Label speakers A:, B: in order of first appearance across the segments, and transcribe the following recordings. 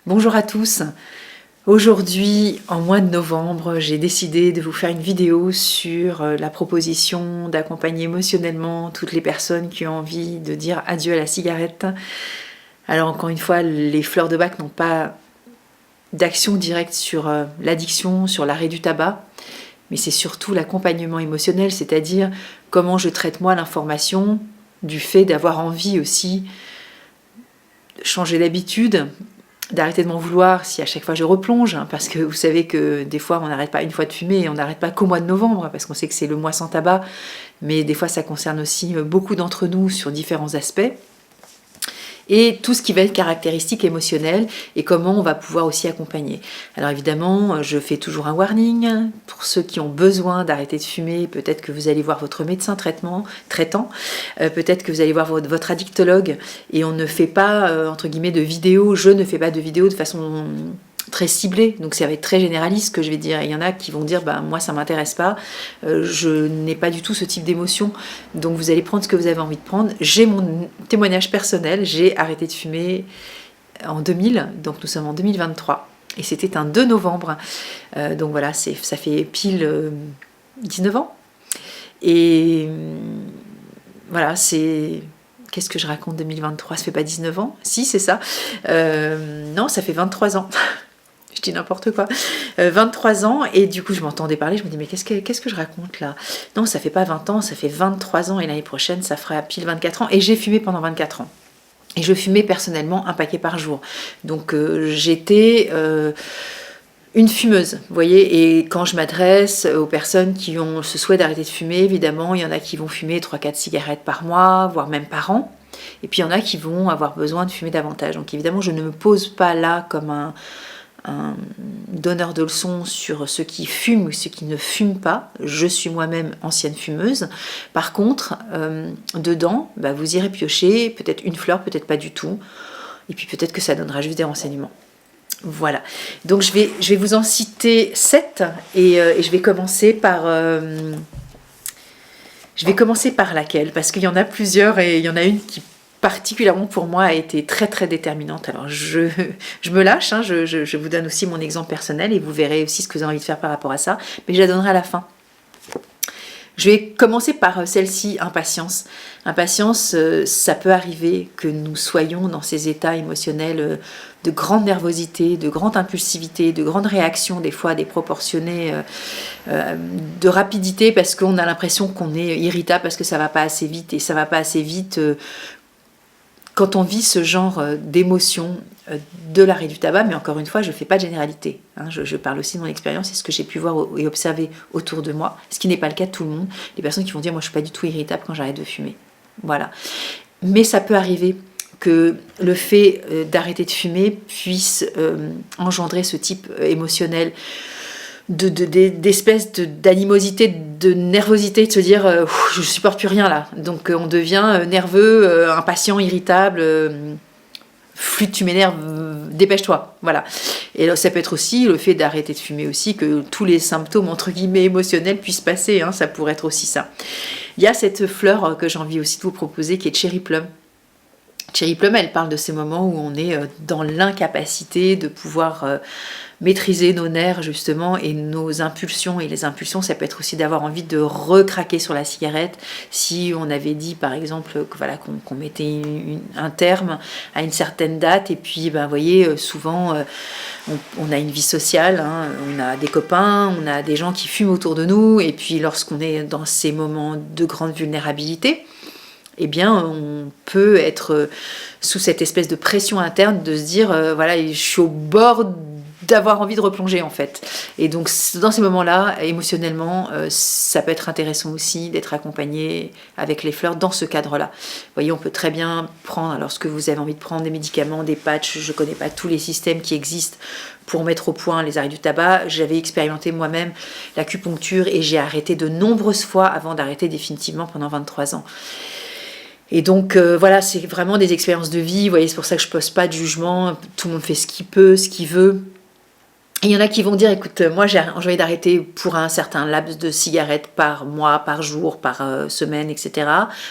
A: Bonjour à tous. Aujourd'hui, en mois de novembre, j'ai décidé de vous faire une vidéo sur la proposition d'accompagner émotionnellement toutes les personnes qui ont envie de dire adieu à la cigarette. Alors encore une fois, les fleurs de bac n'ont pas d'action directe sur l'addiction, sur l'arrêt du tabac, mais c'est surtout l'accompagnement émotionnel, c'est-à-dire comment je traite moi l'information du fait d'avoir envie aussi de changer d'habitude, d'arrêter de m'en vouloir si à chaque fois je replonge, hein, parce que vous savez que des fois on n'arrête pas une fois de fumer et on n'arrête pas qu'au mois de novembre, parce qu'on sait que c'est le mois sans tabac, mais des fois ça concerne aussi beaucoup d'entre nous sur différents aspects. Et tout ce qui va être caractéristique émotionnelle et comment on va pouvoir aussi accompagner. Alors évidemment, je fais toujours un warning pour ceux qui ont besoin d'arrêter de fumer. Peut-être que vous allez voir votre médecin traitant, peut-être que vous allez voir votre addictologue, et on ne fait pas, entre guillemets, de vidéos. Je ne fais pas de vidéos de façon très ciblée, donc ça va être très généraliste ce que je vais dire. Il y en a qui vont dire moi ça m'intéresse pas, je n'ai pas du tout ce type d'émotion, donc vous allez prendre ce que vous avez envie de prendre. J'ai mon témoignage personnel, j'ai arrêté de fumer en 2000, donc nous sommes en 2023 et c'était un 2 novembre, donc voilà, ça fait pile 19 ans et voilà, c'est... Qu'est-ce que je raconte 2023? Ça fait pas 19 ans? Si, c'est ça. Non, ça fait 23 ans. Je dis n'importe quoi. 23 ans, et du coup je m'entendais parler, je me dis mais qu'est-ce que je raconte là? Non, ça fait pas 20 ans, ça fait 23 ans, et l'année prochaine ça fera pile 24 ans, et j'ai fumé pendant 24 ans. Et je fumais personnellement un paquet par jour. Donc j'étais une fumeuse, vous voyez, et quand je m'adresse aux personnes qui ont ce souhait d'arrêter de fumer, évidemment, il y en a qui vont fumer 3-4 cigarettes par mois, voire même par an, et puis il y en a qui vont avoir besoin de fumer davantage. Donc évidemment, je ne me pose pas là comme un donneur de leçons sur ceux qui fument ou ceux qui ne fument pas. Je suis moi-même ancienne fumeuse. Par contre, dedans, vous irez piocher peut-être une fleur, peut-être pas du tout. Et puis peut-être que ça donnera juste des renseignements. Voilà. Donc je vais vous en citer 7 et je vais commencer par... laquelle? Parce qu'il y en a plusieurs et il y en a une qui particulièrement pour moi a été très très déterminante. Alors je me lâche, hein, je vous donne aussi mon exemple personnel et vous verrez aussi ce que vous avez envie de faire par rapport à ça, mais je la donnerai à la fin. Je vais commencer par celle-ci, impatience. Impatience, ça peut arriver que nous soyons dans ces états émotionnels de grande nervosité, de grande impulsivité, de grande réaction, des fois déproportionnées, de rapidité, parce qu'on a l'impression qu'on est irritable parce que ça va pas assez vite, et ça va pas assez vite quand on vit ce genre d'émotion de l'arrêt du tabac. Mais encore une fois, je ne fais pas de généralité, hein, je parle aussi de mon expérience et ce que j'ai pu voir et observer autour de moi, ce qui n'est pas le cas de tout le monde. Les personnes qui vont dire moi je ne suis pas du tout irritable quand j'arrête de fumer, voilà. Mais ça peut arriver que le fait d'arrêter de fumer puisse engendrer ce type émotionnel d'espèce d'animosité, de nervosité, de se dire je supporte plus rien là. Donc on devient nerveux, impatient, irritable, flûte, tu m'énerves, dépêche-toi. Voilà. Et là, ça peut être aussi le fait d'arrêter de fumer aussi, que tous les symptômes entre guillemets émotionnels puissent passer, hein, ça pourrait être aussi ça. Il y a cette fleur que j'ai envie aussi de vous proposer qui est Cherry Plum. Cherry Plum, elle parle de ces moments où on est dans l'incapacité de pouvoir maîtriser nos nerfs justement et nos impulsions. Et les impulsions, ça peut être aussi d'avoir envie de recraquer sur la cigarette. Si on avait dit par exemple que, voilà, qu'on mettait un terme à une certaine date, et puis vous voyez, souvent on a une vie sociale, hein, on a des copains, on a des gens qui fument autour de nous, et puis lorsqu'on est dans ces moments de grande vulnérabilité, eh bien, on peut être sous cette espèce de pression interne de se dire, voilà, je suis au bord d'avoir envie de replonger en fait. Et donc, dans ces moments-là, émotionnellement, ça peut être intéressant aussi d'être accompagné avec les fleurs dans ce cadre-là. Vous voyez, on peut très bien prendre, lorsque vous avez envie de prendre des médicaments, des patchs, je ne connais pas tous les systèmes qui existent pour mettre au point les arrêts du tabac. J'avais expérimenté moi-même l'acupuncture et j'ai arrêté de nombreuses fois avant d'arrêter définitivement pendant 23 ans. Et donc voilà, c'est vraiment des expériences de vie, vous voyez, c'est pour ça que je ne pose pas de jugement, tout le monde fait ce qu'il peut, ce qu'il veut. Il y en a qui vont dire, écoute, moi j'ai envie d'arrêter pour un certain laps de cigarettes par mois, par jour, par semaine, etc.,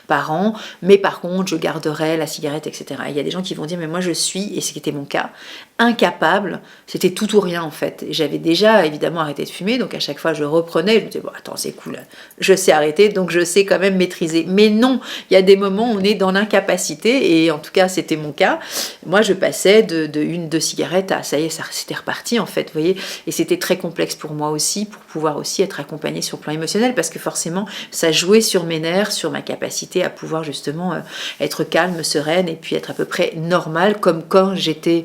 A: par an, mais par contre je garderai la cigarette, etc. Il y a des gens qui vont dire, mais moi je suis, et ce qui était mon cas, incapable, c'était tout ou rien en fait. J'avais déjà évidemment arrêté de fumer, donc à chaque fois je reprenais, je me disais, bon attends c'est cool, je sais arrêter, donc je sais quand même maîtriser. Mais non, il y a des moments où on est dans l'incapacité, et en tout cas c'était mon cas. Moi je passais de 1-2 cigarettes à ça y est, ça c'était reparti en fait, vous voyez, et c'était très complexe pour moi aussi, pour pouvoir aussi être accompagnée sur le plan émotionnel, parce que forcément ça jouait sur mes nerfs, sur ma capacité à pouvoir justement être calme, sereine, et puis être à peu près normale, comme quand j'étais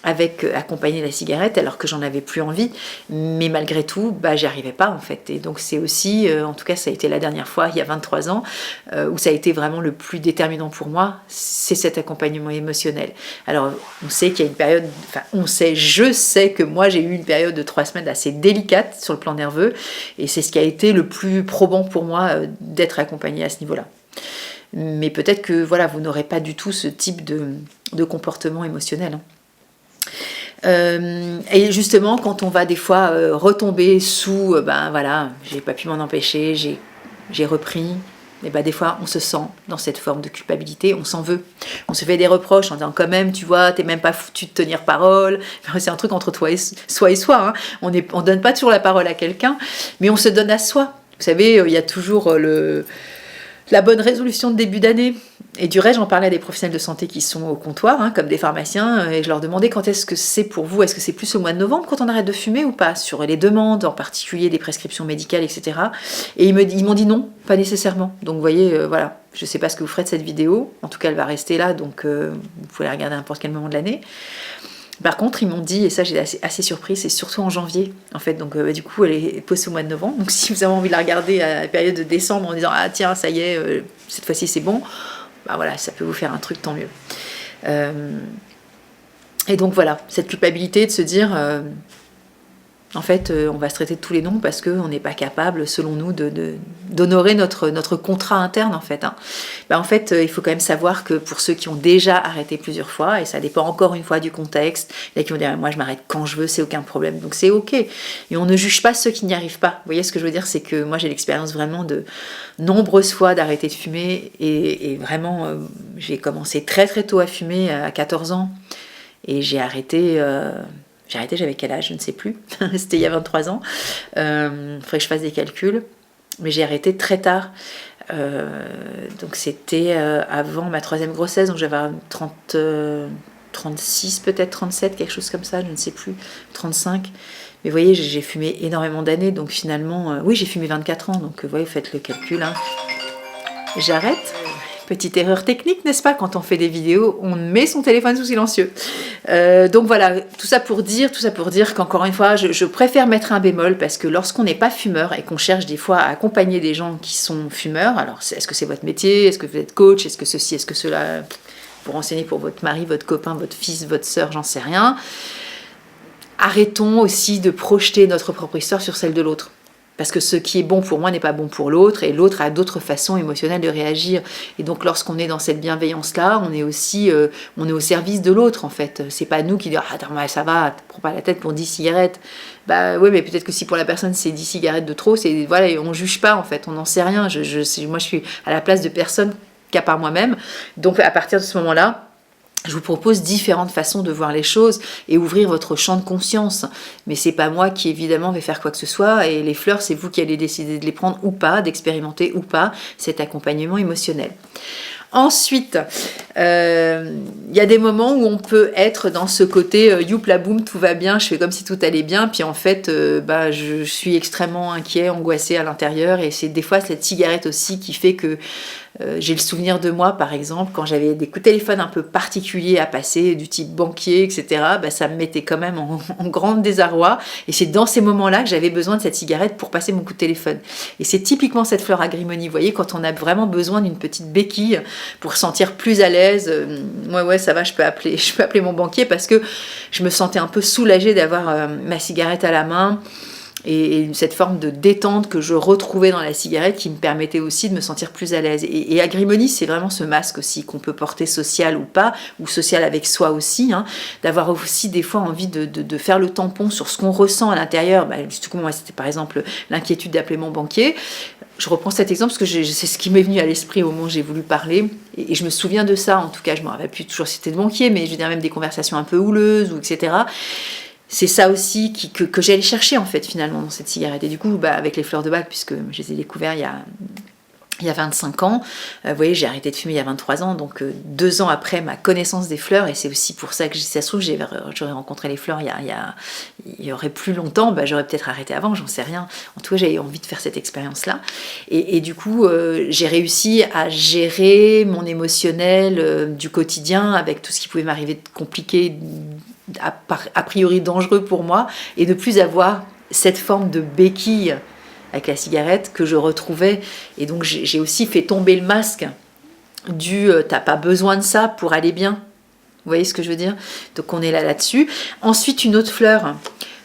A: avec accompagner la cigarette alors que j'en avais plus envie, mais malgré tout bah j'y arrivais pas en fait, et donc c'est aussi en tout cas ça a été la dernière fois il y a 23 ans où ça a été vraiment le plus déterminant pour moi, c'est cet accompagnement émotionnel. Alors on sait qu'il y a une période, enfin je sais que moi j'ai eu une période de 3 semaines assez délicate sur le plan nerveux, et c'est ce qui a été le plus probant pour moi d'être accompagnée à ce niveau-là. Mais peut-être que voilà, vous n'aurez pas du tout ce type de comportement émotionnel, hein. Et justement quand on va des fois retomber sous ben voilà, j'ai pas pu m'en empêcher, j'ai repris, et ben des fois on se sent dans cette forme de culpabilité, on s'en veut, on se fait des reproches en disant quand même tu vois t'es même pas foutu de tenir parole. Enfin, c'est un truc entre toi et soi, hein. On donne pas toujours la parole à quelqu'un, mais on se donne à soi. Vous savez, il y a toujours la bonne résolution de début d'année. Et du reste, j'en parlais à des professionnels de santé qui sont au comptoir, hein, comme des pharmaciens, et je leur demandais quand est-ce que c'est pour vous, est-ce que c'est plus au mois de novembre quand on arrête de fumer ou pas, sur les demandes, en particulier des prescriptions médicales, etc. Et ils m'ont dit non, pas nécessairement. Donc vous voyez, voilà, je ne sais pas ce que vous ferez de cette vidéo, en tout cas elle va rester là, donc vous pouvez la regarder à n'importe quel moment de l'année. Par contre, ils m'ont dit, et ça j'ai assez surpris, c'est surtout en janvier, en fait, donc du coup elle est postée au mois de novembre, donc si vous avez envie de la regarder à la période de décembre en disant ah tiens ça y est, cette fois-ci c'est bon, bah voilà, ça peut vous faire un truc, tant mieux. Et donc voilà, cette culpabilité de se dire en fait on va se traiter de tous les noms parce qu'on n'est pas capable selon nous d'honorer notre contrat interne en fait, hein. Bah, en fait il faut quand même savoir que pour ceux qui ont déjà arrêté plusieurs fois, et ça dépend encore une fois du contexte, il y en a qui vont dire moi je m'arrête quand je veux, c'est aucun problème, donc c'est ok, et on ne juge pas ceux qui n'y arrivent pas. Vous voyez ce que je veux dire, c'est que moi j'ai l'expérience vraiment de nombreuses fois d'arrêter de fumer, et vraiment j'ai commencé très très tôt à fumer à 14 ans, et j'ai arrêté j'avais quel âge, je ne sais plus, c'était il y a 23 ans, faudrait que je fasse des calculs, mais j'ai arrêté très tard, donc c'était avant ma 3e grossesse, donc j'avais 36 peut-être, 37, quelque chose comme ça, je ne sais plus, 35, mais vous voyez j'ai fumé énormément d'années, donc finalement, oui j'ai fumé 24 ans, donc vous voyez, faites le calcul, hein. J'arrête. Petite erreur technique, n'est-ce pas? Quand on fait des vidéos, on met son téléphone sous silencieux. Donc voilà, tout ça pour dire qu'encore une fois, je préfère mettre un bémol, parce que lorsqu'on n'est pas fumeur et qu'on cherche des fois à accompagner des gens qui sont fumeurs, alors est-ce que c'est votre métier? Est-ce que vous êtes coach? Est-ce que ceci? Est-ce que cela? Pour renseigner pour votre mari, votre copain, votre fils, votre sœur, j'en sais rien. Arrêtons aussi de projeter notre propre histoire sur celle de l'autre. Parce que ce qui est bon pour moi n'est pas bon pour l'autre, et l'autre a d'autres façons émotionnelles de réagir. Et donc lorsqu'on est dans cette bienveillance-là, on est aussi on est au service de l'autre en fait. C'est pas nous qui disons ah, attends, ça va, prends pas la tête pour 10 cigarettes. Bah oui, mais peut-être que si pour la personne c'est 10 cigarettes de trop, c'est voilà, et on juge pas en fait, on n'en sait rien. Moi je suis à la place de personne qu'à part moi-même. Donc à partir de ce moment-là, je vous propose différentes façons de voir les choses et ouvrir votre champ de conscience. Mais c'est pas moi qui évidemment vais faire quoi que ce soit, et les fleurs c'est vous qui allez décider de les prendre ou pas, d'expérimenter ou pas cet accompagnement émotionnel. Ensuite, il y a des moments où on peut être dans ce côté youp la boum, tout va bien, je fais comme si tout allait bien, puis en fait je suis extrêmement inquiet, angoissée à l'intérieur, et c'est des fois cette cigarette aussi qui fait que j'ai le souvenir de moi par exemple quand j'avais des coups de téléphone un peu particuliers à passer du type banquier, etc. Ça me mettait quand même en grand désarroi, et c'est dans ces moments-là que j'avais besoin de cette cigarette pour passer mon coup de téléphone. Et c'est typiquement cette fleur agrimony, vous voyez, quand on a vraiment besoin d'une petite béquille pour se sentir plus à l'aise. Ouais ça va, je peux appeler mon banquier, parce que je me sentais un peu soulagée d'avoir ma cigarette à la main. et cette forme de détente que je retrouvais dans la cigarette qui me permettait aussi de me sentir plus à l'aise. Et Agrimony, c'est vraiment ce masque aussi qu'on peut porter social ou pas, ou social avec soi aussi, hein, d'avoir aussi des fois envie de faire le tampon sur ce qu'on ressent à l'intérieur. Bah, du coup, moi, c'était par exemple l'inquiétude d'appeler mon banquier. Je reprends cet exemple parce que c'est ce qui m'est venu à l'esprit au moment où j'ai voulu parler. Et je me souviens de ça, en tout cas, je ne me rappelle plus toujours si c'était de banquier, mais je veux dire même des conversations un peu houleuses, ou etc. C'est ça aussi que j'allais chercher en fait finalement dans cette cigarette. Et du coup, avec les fleurs de bac, puisque je les ai découvertes il y a 25 ans, vous voyez, j'ai arrêté de fumer il y a 23 ans, donc 2 ans après ma connaissance des fleurs, et c'est aussi pour ça que si ça se trouve, j'aurais rencontré les fleurs il y aurait plus longtemps, j'aurais peut-être arrêté avant, j'en sais rien. En tout cas, j'avais envie de faire cette expérience-là. Et du coup, j'ai réussi à gérer mon émotionnel du quotidien avec tout ce qui pouvait m'arriver de compliqué, a priori dangereux pour moi, et ne plus avoir cette forme de béquille avec la cigarette que je retrouvais. Et donc j'ai aussi fait tomber le masque du t'as pas besoin de ça pour aller bien. Vous voyez ce que je veux dire? Donc on est là-dessus. Ensuite, une autre fleur,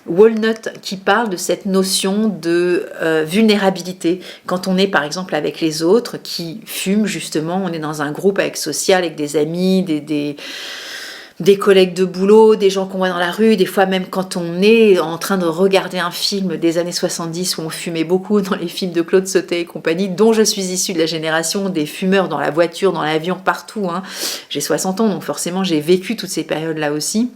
A: Walnut, qui parle de cette notion de vulnérabilité. Quand on est par exemple avec les autres qui fument, justement, on est dans un groupe social avec des amis, des collègues de boulot, des gens qu'on voit dans la rue, des fois même quand on est en train de regarder un film des années 70 où on fumait beaucoup dans les films de Claude Sautet et compagnie, dont je suis issue de la génération des fumeurs dans la voiture, dans l'avion, partout. Hein. J'ai 60 ans, donc forcément j'ai vécu toutes ces périodes-là aussi.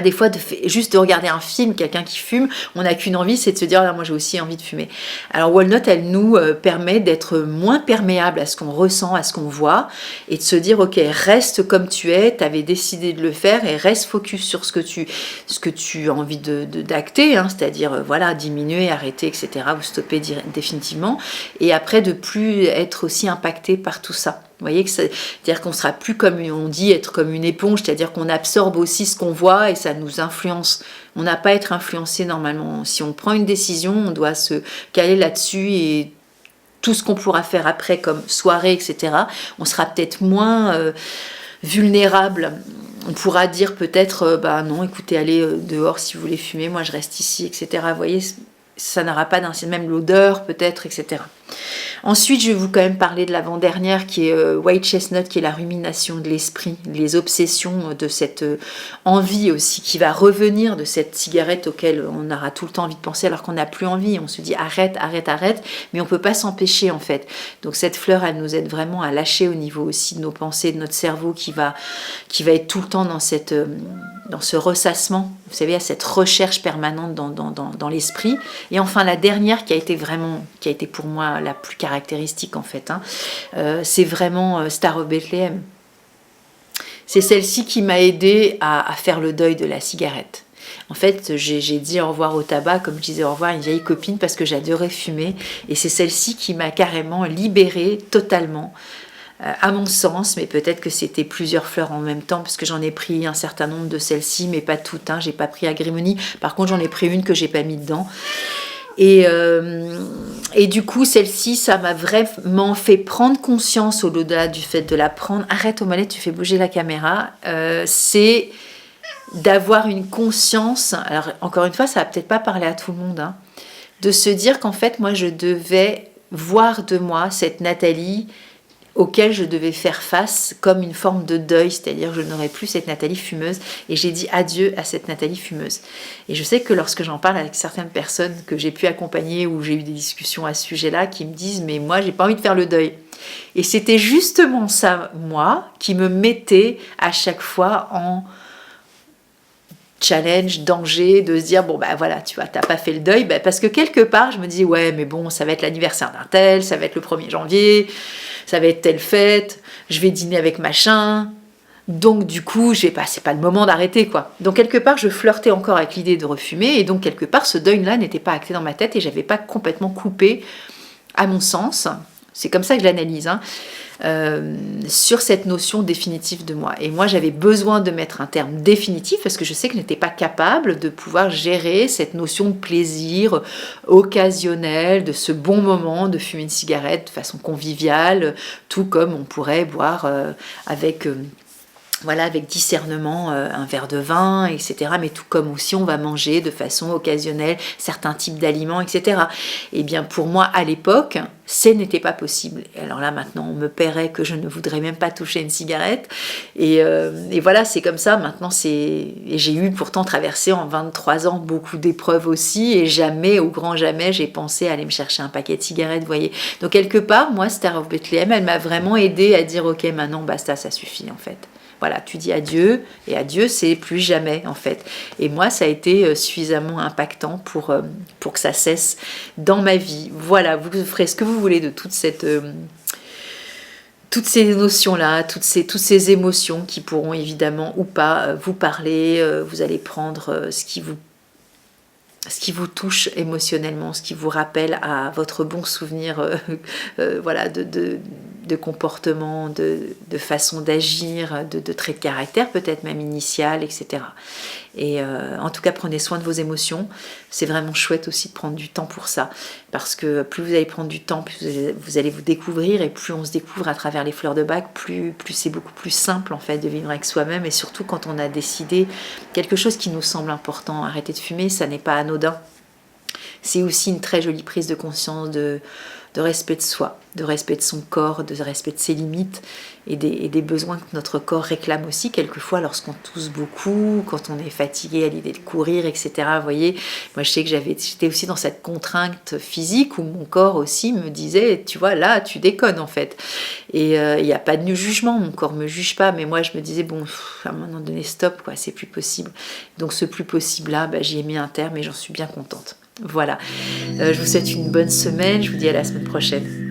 A: Des fois, juste de regarder un film, quelqu'un qui fume, on n'a qu'une envie, c'est de se dire « moi j'ai aussi envie de fumer ». Alors Walnut, elle nous permet d'être moins perméable à ce qu'on ressent, à ce qu'on voit, et de se dire « ok, reste comme tu es, tu avais décidé de le faire, et reste focus sur ce que tu as envie d'acter, hein, c'est-à-dire voilà, diminuer, arrêter, etc., ou stopper définitivement, et après de plus être aussi impacté par tout ça ». Vous voyez, c'est-à-dire qu'on sera plus comme on dit, être comme une éponge, c'est-à-dire qu'on absorbe aussi ce qu'on voit et ça nous influence. On n'a pas à être influencé normalement. Si on prend une décision, on doit se caler là-dessus et tout ce qu'on pourra faire après comme soirée, etc., on sera peut-être moins vulnérable. On pourra dire peut-être, non, écoutez, allez dehors si vous voulez fumer, moi je reste ici, etc. Vous voyez, ça n'aura pas d'incidence, même l'odeur peut-être, etc. Ensuite, je vais vous quand même parler de l'avant-dernière qui est White Chestnut, qui est la rumination de l'esprit, les obsessions de cette envie aussi qui va revenir de cette cigarette auquel on aura tout le temps envie de penser alors qu'on n'a plus envie. On se dit arrête, arrête, arrête, mais on ne peut pas s'empêcher en fait. Donc cette fleur, elle nous aide vraiment à lâcher au niveau aussi de nos pensées, de notre cerveau qui va être tout le temps dans ce ressassement, vous savez, à cette recherche permanente dans l'esprit. Et enfin, la dernière qui a été pour moi la plus caractéristique en fait, c'est vraiment Star of Bethlehem. C'est celle-ci qui m'a aidée à faire le deuil de la cigarette. En fait, j'ai dit au revoir au tabac, comme je disais au revoir à une vieille copine parce que j'adorais fumer. Et c'est celle-ci qui m'a carrément libérée totalement. À mon sens, mais peut-être que c'était plusieurs fleurs en même temps, parce que j'en ai pris un certain nombre de celles-ci, mais pas toutes. J'ai pas pris Agrimony. Par contre, j'en ai pris une que j'ai pas mis dedans. Et du coup, celle-ci, ça m'a vraiment fait prendre conscience, au-delà du fait de la prendre. Arrête, Omalette, tu fais bouger la caméra. C'est d'avoir une conscience. Alors, encore une fois, ça va peut-être pas parler à tout le monde, de se dire qu'en fait, moi, je devais voir de moi cette Nathalie auquel je devais faire face comme une forme de deuil, c'est-à-dire je n'aurais plus cette Nathalie fumeuse, et j'ai dit adieu à cette Nathalie fumeuse. Et je sais que lorsque j'en parle avec certaines personnes que j'ai pu accompagner ou j'ai eu des discussions à ce sujet-là, qui me disent mais moi j'ai pas envie de faire le deuil. Et c'était justement ça, moi, qui me mettait à chaque fois en challenge, danger, de se dire bon voilà, tu vois, t'as pas fait le deuil, parce que quelque part je me dis ouais mais bon, ça va être l'anniversaire d'un tel, ça va être le 1er janvier, ça va être telle fête, je vais dîner avec machin, donc du coup c'est pas le moment d'arrêter quoi. Donc quelque part je flirtais encore avec l'idée de refumer, et donc quelque part ce deuil là n'était pas acté dans ma tête et j'avais pas complètement coupé, à mon sens, c'est comme ça que je l'analyse, sur cette notion définitive de moi. Et moi, j'avais besoin de mettre un terme définitif parce que je sais que je n'étais pas capable de pouvoir gérer cette notion de plaisir occasionnel, de ce bon moment de fumer une cigarette de façon conviviale, tout comme on pourrait boire avec voilà, avec discernement, un verre de vin, etc. Mais tout comme aussi on va manger de façon occasionnelle certains types d'aliments, etc. Et bien pour moi à l'époque, ce n'était pas possible. Et alors là maintenant on me paierait que je ne voudrais même pas toucher une cigarette. Et voilà, c'est comme ça. Maintenant et j'ai eu pourtant traversé en 23 ans beaucoup d'épreuves aussi. Et jamais, au grand jamais, j'ai pensé à aller me chercher un paquet de cigarettes, vous voyez. Donc quelque part, moi, Star of Bethlehem, elle m'a vraiment aidée à dire ok, maintenant basta, ça suffit en fait. Voilà, tu dis adieu, et adieu, c'est plus jamais, en fait. Et moi, ça a été suffisamment impactant pour que ça cesse dans ma vie. Voilà, vous ferez ce que vous voulez de toutes ces notions-là, toutes ces émotions qui pourront évidemment ou pas vous parler. Vous allez prendre ce qui vous touche émotionnellement, ce qui vous rappelle à votre bon souvenir voilà, de comportement, de façon d'agir, de traits de caractère, peut-être même initial, etc. Et en tout cas, prenez soin de vos émotions. C'est vraiment chouette aussi de prendre du temps pour ça. Parce que plus vous allez prendre du temps, plus vous allez vous découvrir. Et plus on se découvre à travers les fleurs de bac, plus c'est beaucoup plus simple en fait de vivre avec soi-même. Et surtout quand on a décidé quelque chose qui nous semble important. Arrêter de fumer, ça n'est pas anodin. C'est aussi une très jolie prise de conscience de respect de soi, de respect de son corps, de respect de ses limites et des besoins que notre corps réclame aussi quelquefois lorsqu'on tousse beaucoup, quand on est fatigué à l'idée de courir, etc. Vous voyez, moi je sais que j'étais aussi dans cette contrainte physique où mon corps aussi me disait, tu vois, là tu déconnes en fait. Et il n'y a pas de jugement, mon corps ne me juge pas, mais moi je me disais, bon, à un moment donné, stop, quoi, c'est plus possible. Donc ce plus possible-là, j'y ai mis un terme et j'en suis bien contente. Voilà, je vous souhaite une bonne semaine, je vous dis à la semaine prochaine.